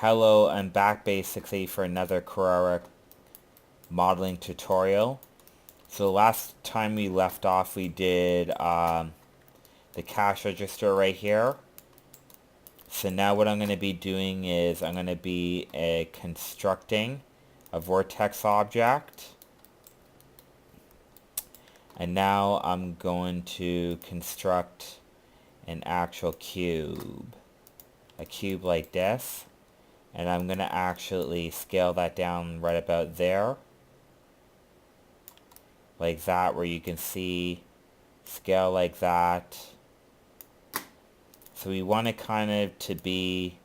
Hello, I'm back basically for another Carrara modeling tutorial. So last time we left off we did the cash register right here. So now what I'm going to be doing is I'm going to be constructing a vortex object. And now I'm going to construct an actual cube. A cube like this. And I'm going to actually scale that down right about there. Like that, where you can see scale like that. So we want it kind of to be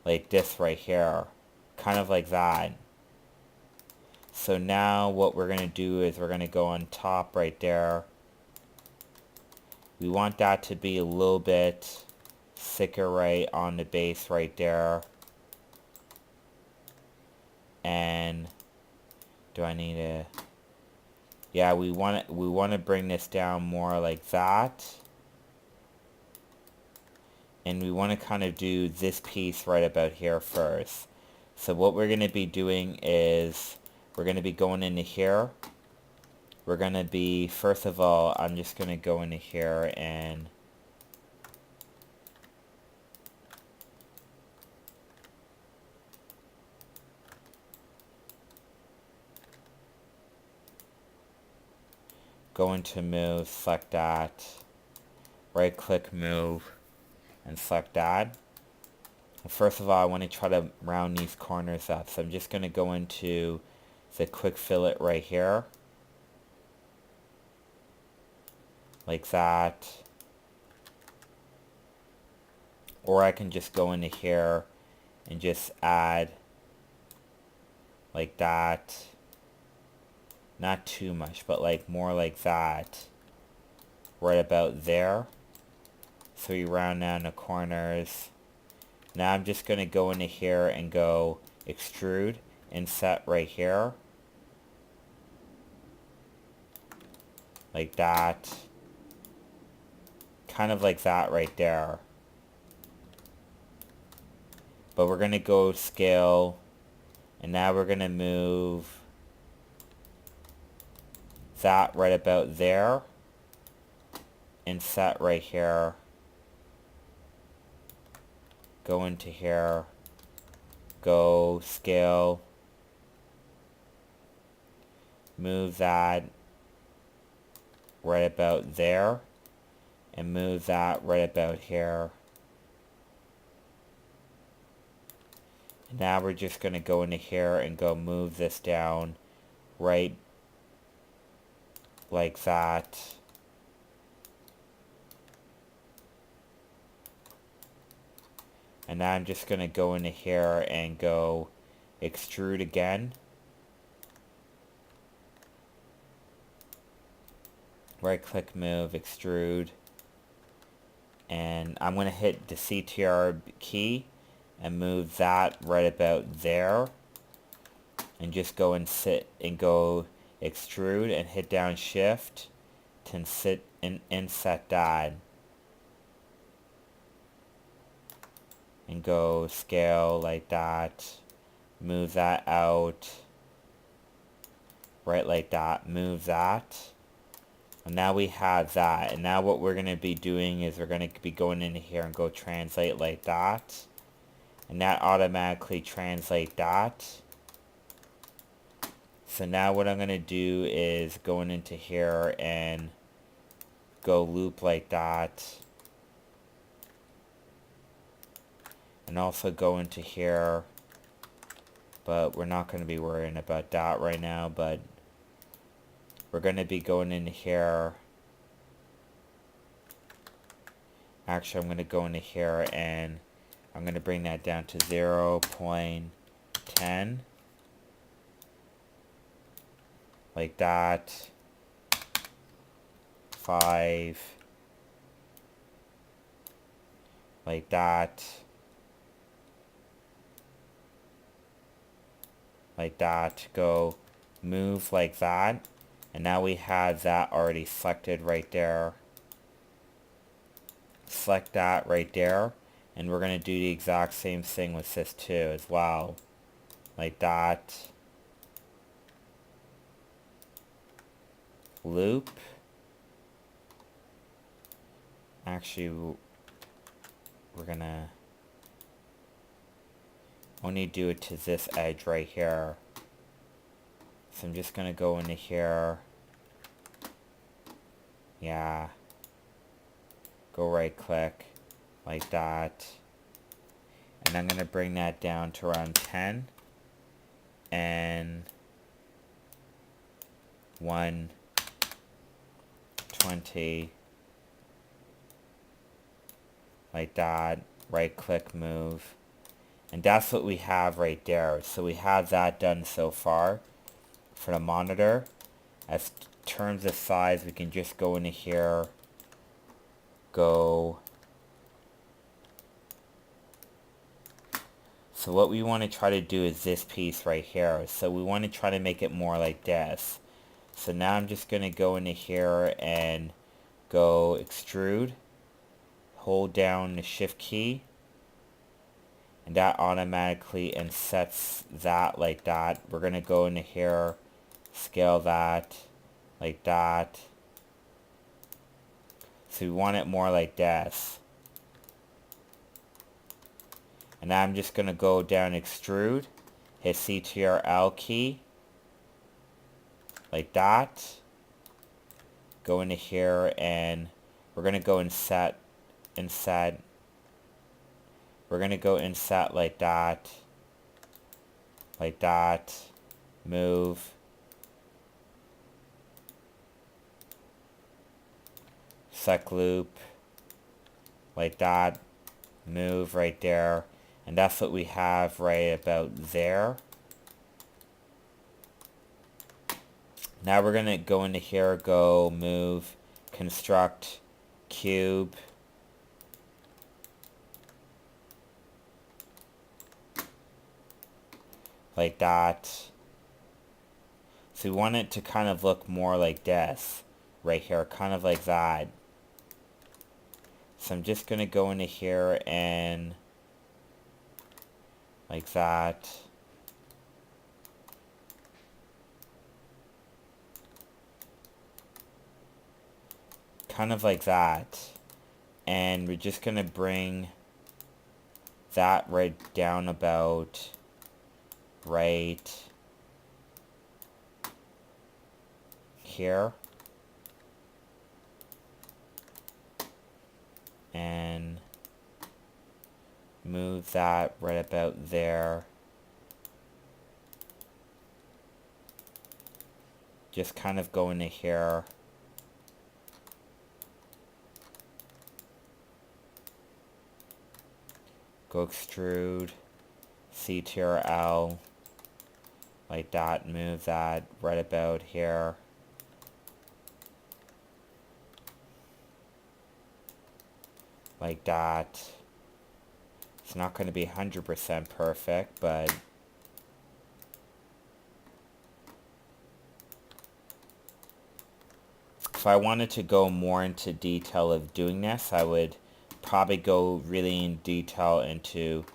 like this right here. Kind of like that. So now what we're going to do is we're going to go on top right there. We want that to be a little bit thicker right on the base right there. And do I need a... Yeah, we want to bring this down more like that. And we want to kind of do this piece right about here first. So what we're going to be doing is we're going to be going into here. We're going to be, first of all, I'm just going to go into here and go into move, select that, right click move, and select that. And first of all, I want to try to round these corners up. So I'm just going to go into the quick fillet right here. Like that. Or I can just go into here and just add like that. Not too much, but like more like that. Right about there. So we round down the corners. Now I'm just going to go into here and go extrude and set right here. Like that. Kind of like that right there. But we're going to go scale. And now we're going to move that right about there. And set right here. Go into here. Go scale. Move that right about there. And move that right about here. And now we're just going to go into here and go move this down right like that. And now I'm just going to go into here and go extrude again. Right click move, extrude. And I'm going to hit the CTR key and move that right about there. And just go and sit and go extrude and hit down shift to sit and set that. And go scale like that. Move that out. Right like that. Move that. And now we have that. And now what we're going to be doing is we're going to be going in here and go translate like that. And that automatically translate that. So now what I'm going to do is going into here and go loop like that. And also go into here. But we're not going to be worrying about that right now. But we're going to be going in here. Actually, I'm going to go into here and I'm going to bring that down to 0.10. Like that. 5. Like that. Like that. Go move like that. And now we have that already selected right there. Select that right there. And we're going to do the exact same thing with this too as well. Like that. Loop. Actually, we're going to only do it to this edge right here. So I'm just going to go into here. Yeah. Go right click. Like that. And I'm going to bring that down to around 10. And 120. Like that. Right click, move. And that's what we have right there. So we have that done so far for the monitor. As terms of size, we can just go into here, go. So what we want to try to do is this piece right here. So we want to try to make it more like this. So now I'm just going to go into here and go extrude. Hold down the shift key. And that automatically sets that like that. We're going to go into here, scale that like that. So we want it more like this. And now I'm just going to go down extrude, hit CTRL key, like that. Go into here and we're going to go and set, we're going to go and set like that, move. Sec loop, like that, move right there. And that's what we have right about there. Now we're going to go into here, go move, construct, cube. Like that. So we want it to kind of look more like this. Right here, kind of like that. So I'm just going to go into here and like that. Kind of like that. And we're just going to bring that right down about right here. And move that right about there. Just kind of go into here. Go extrude, CTRL, like that, move that right about here. Like that. It's not going to be 100% perfect, but if I wanted to go more into detail of doing this, I would probably go really in detail into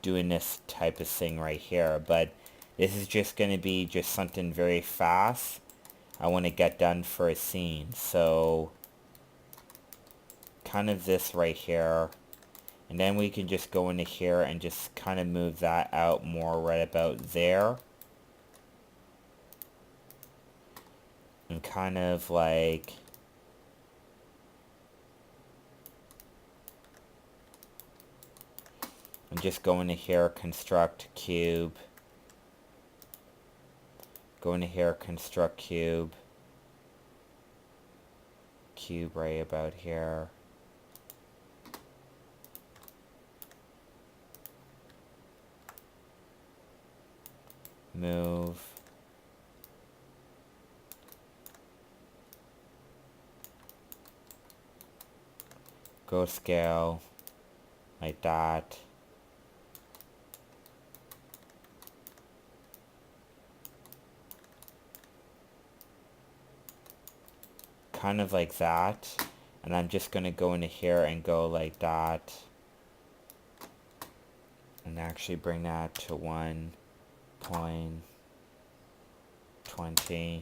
doing this type of thing right here. But this is just going to be just something very fast I want to get done for a scene. So kind of this right here. And then we can just go into here and just kind of move that out more right about there. And kind of like and just go into here, construct cube. Go into here, construct cube. Cube right about here. Move. Go scale. Like that. Kind of like that. And I'm just going to go into here and go like that. actually bring that to 1.20.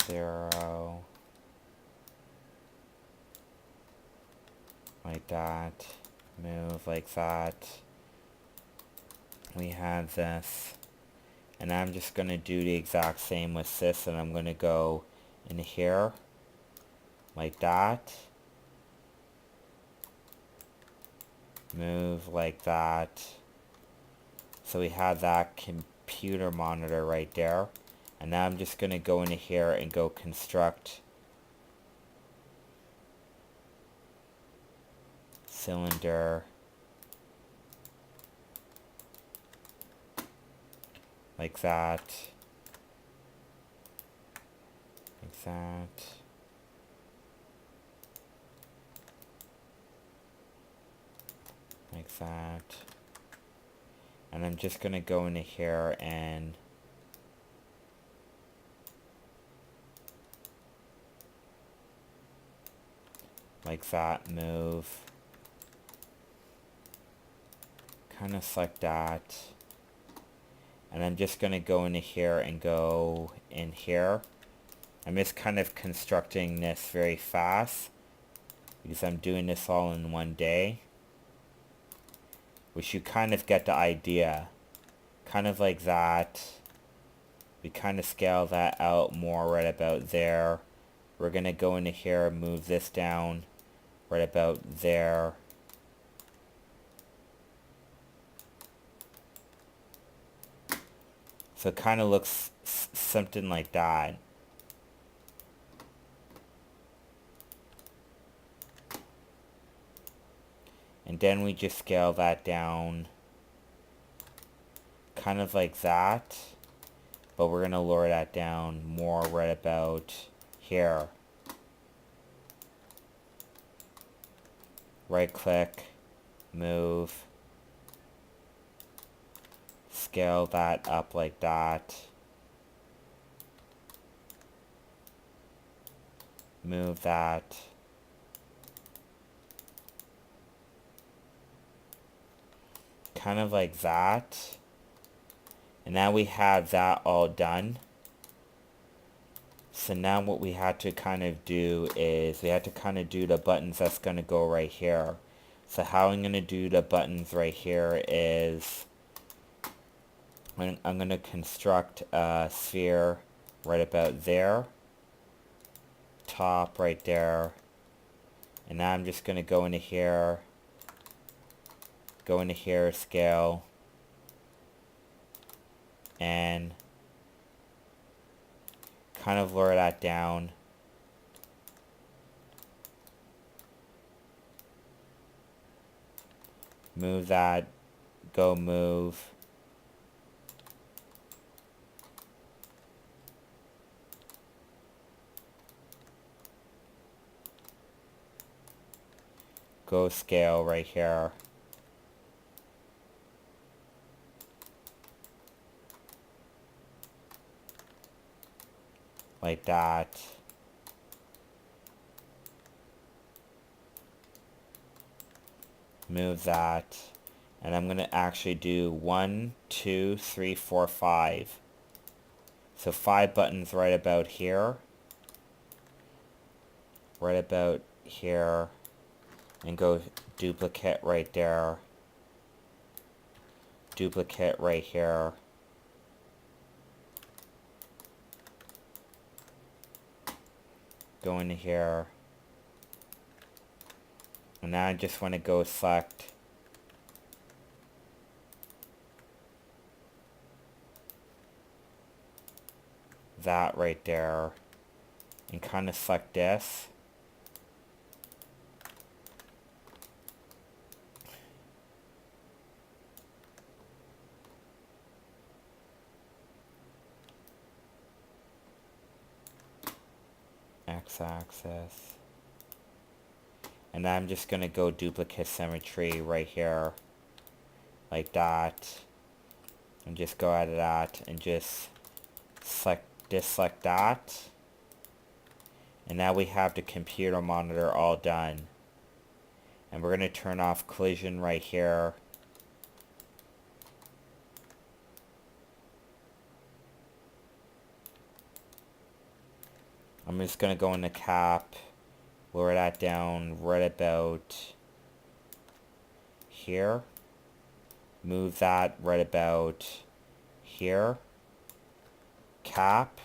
Zero. Like that. Move like that. We have this. And I'm just going to do the exact same with this, and I'm going to go in here like that. Move like that. So we have that computer monitor right there. And now I'm just going to go into here and go construct cylinder like that. Like that. Like that. And I'm just going to go into here and like that, move. Kind of like that. And I'm just going to go into here and go in here. I'm just kind of constructing this very fast because I'm doing this all in one day. Which you kind of get the idea. Kind of like that. We kind of scale that out more right about there. We're going to go into here and move this down right about there. So it kind of looks something like that. And then we just scale that down kind of like that. But we're going to lower that down more right about here. Right click, move. Scale that up like that. Move that. Kind of like that. And now we have that all done. So now what we had to kind of do is we had to kind of do the buttons that's going to go right here. So how I'm going to do the buttons right here is I'm going to construct a sphere right about there. Top right there. And now I'm just going to go into here. Go into here, scale. And kind of lower that down. Move that. Go move. Go scale right here. Like that. Move that. And I'm going to actually do 1, 2, 3, 4, 5. So 5 buttons right about here. Right about here. And go duplicate right there. Duplicate right here. Go into here. And now I just want to go select that right there. And kind of select this. X-axis. And I'm just going to go duplicate symmetry right here. Like that. And just go out of that and just select deselect that. And now we have the computer monitor all done. And we're going to turn off collision right here. I'm just going to go in the cap, lower that down right about here. Move that right about here. Cap.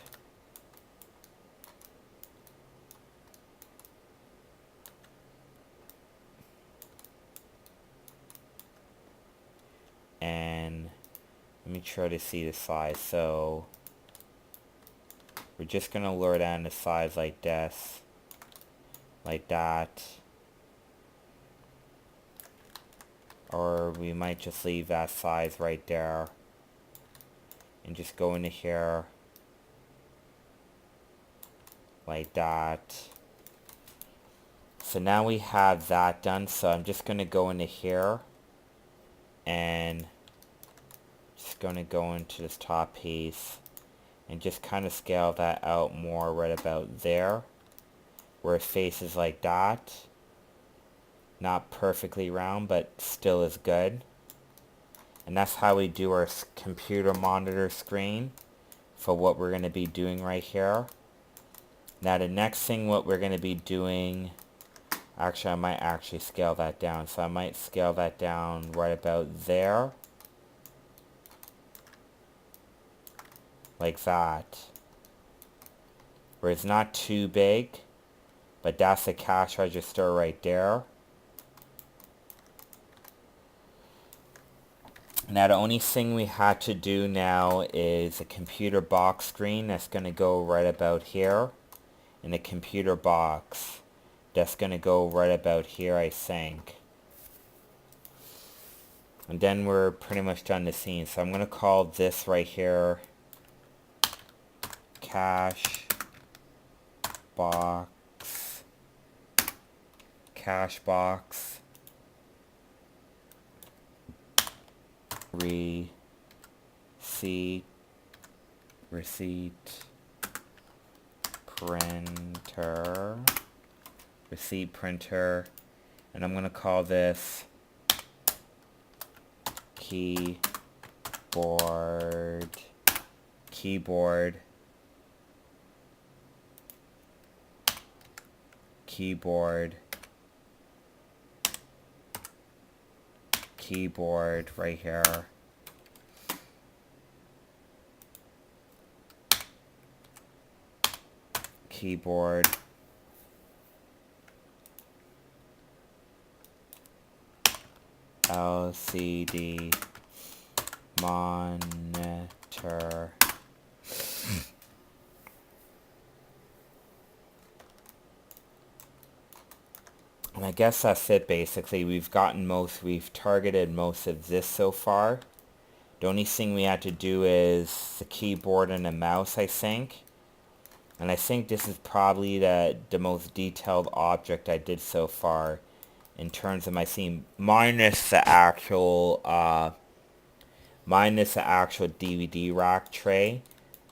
And let me try to see the size. So we're just going to lower down the size like this. Like that. Or we might just leave that size right there. And just go into here. Like that. So now we have that done. So I'm just going to go into here. And just going to go into this top piece. And just kind of scale that out more right about there. Where it faces like that. Not perfectly round, but still is good. And that's how we do our computer monitor screen for what we're going to be doing right here. Now the next thing what we're going to be doing, actually I might actually scale that down. So I might scale that down right about there. Like that. Where it's not too big, but that's the cash register right there. Now the only thing we had to do now is a computer box screen that's going to go right about here. And the computer box that's going to go right about here, I think. And then we're pretty much done the scene. So I'm going to call this right here cash box. Cash box. Receipt printer, and I'm going to call this keyboard right here. Keyboard. LCD monitor. And I guess that's it basically. We've targeted most of this so far. The only thing we had to do is the keyboard and the mouse, I think. And I think this is probably the most detailed object I did so far in terms of my scene, minus the actual DVD rack tray.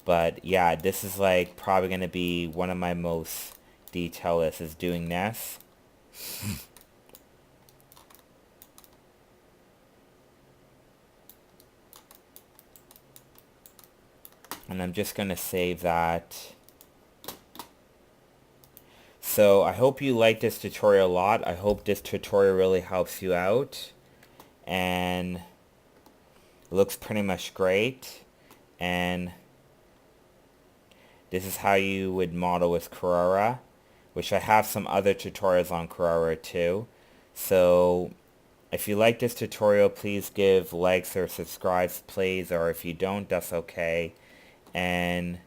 But yeah, this is like probably going to be one of my most detailed is doing this. And I'm just going to save that. So I hope you like this tutorial a lot. I hope this tutorial really helps you out. And it looks pretty much great. And this is how you would model with Carrara, which I have some other tutorials on Carrara too. So if you like this tutorial, please give likes or subscribes, please. Or if you don't, that's okay. And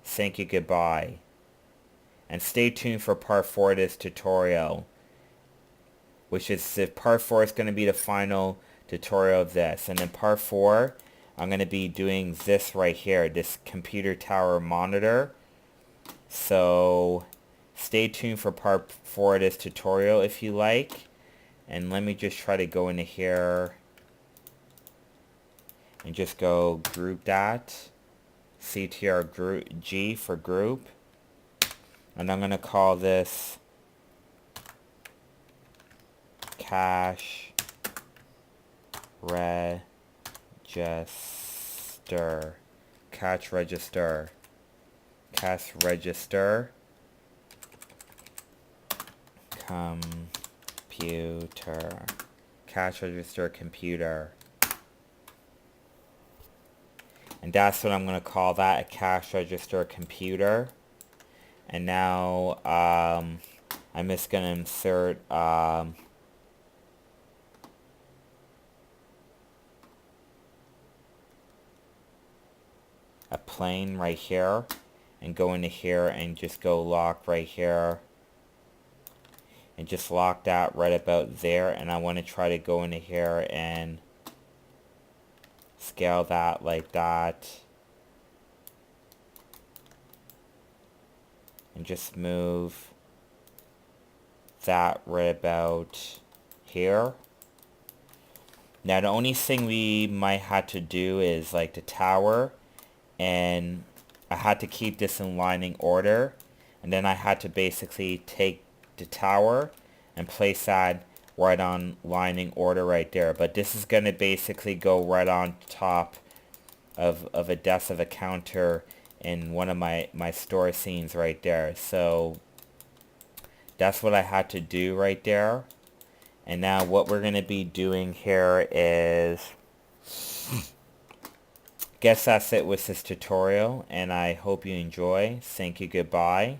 thank you, goodbye. And stay tuned for part 4 of this tutorial, which is part 4 is going to be the final tutorial of this. And in part 4, I'm going to be doing this right here, this computer tower monitor. So stay tuned for part 4 of this tutorial if you like. And let me just try to go into here and just go group that. CTR group G for group. And I'm going to call this cash register. Cash register. Cash register. Computer. Cash register computer. And that's what I'm going to call that, a cash register computer. And now I'm just going to insert a plane right here, and go into here and just go lock right here, and just lock that right about there. And I want to try to go into here and scale that like that, and just move that right about here. Now the only thing we might have to do is like the tower, and I had to keep this in lining order, and then I had to basically take the tower and place that right on lining order right there. But this is going to basically go right on top of a desk of a counter in one of my store scenes right there. So that's what I had to do right there. And now what we're going to be doing here is, guess that's it with this tutorial, and I hope you enjoy. Thank you, goodbye.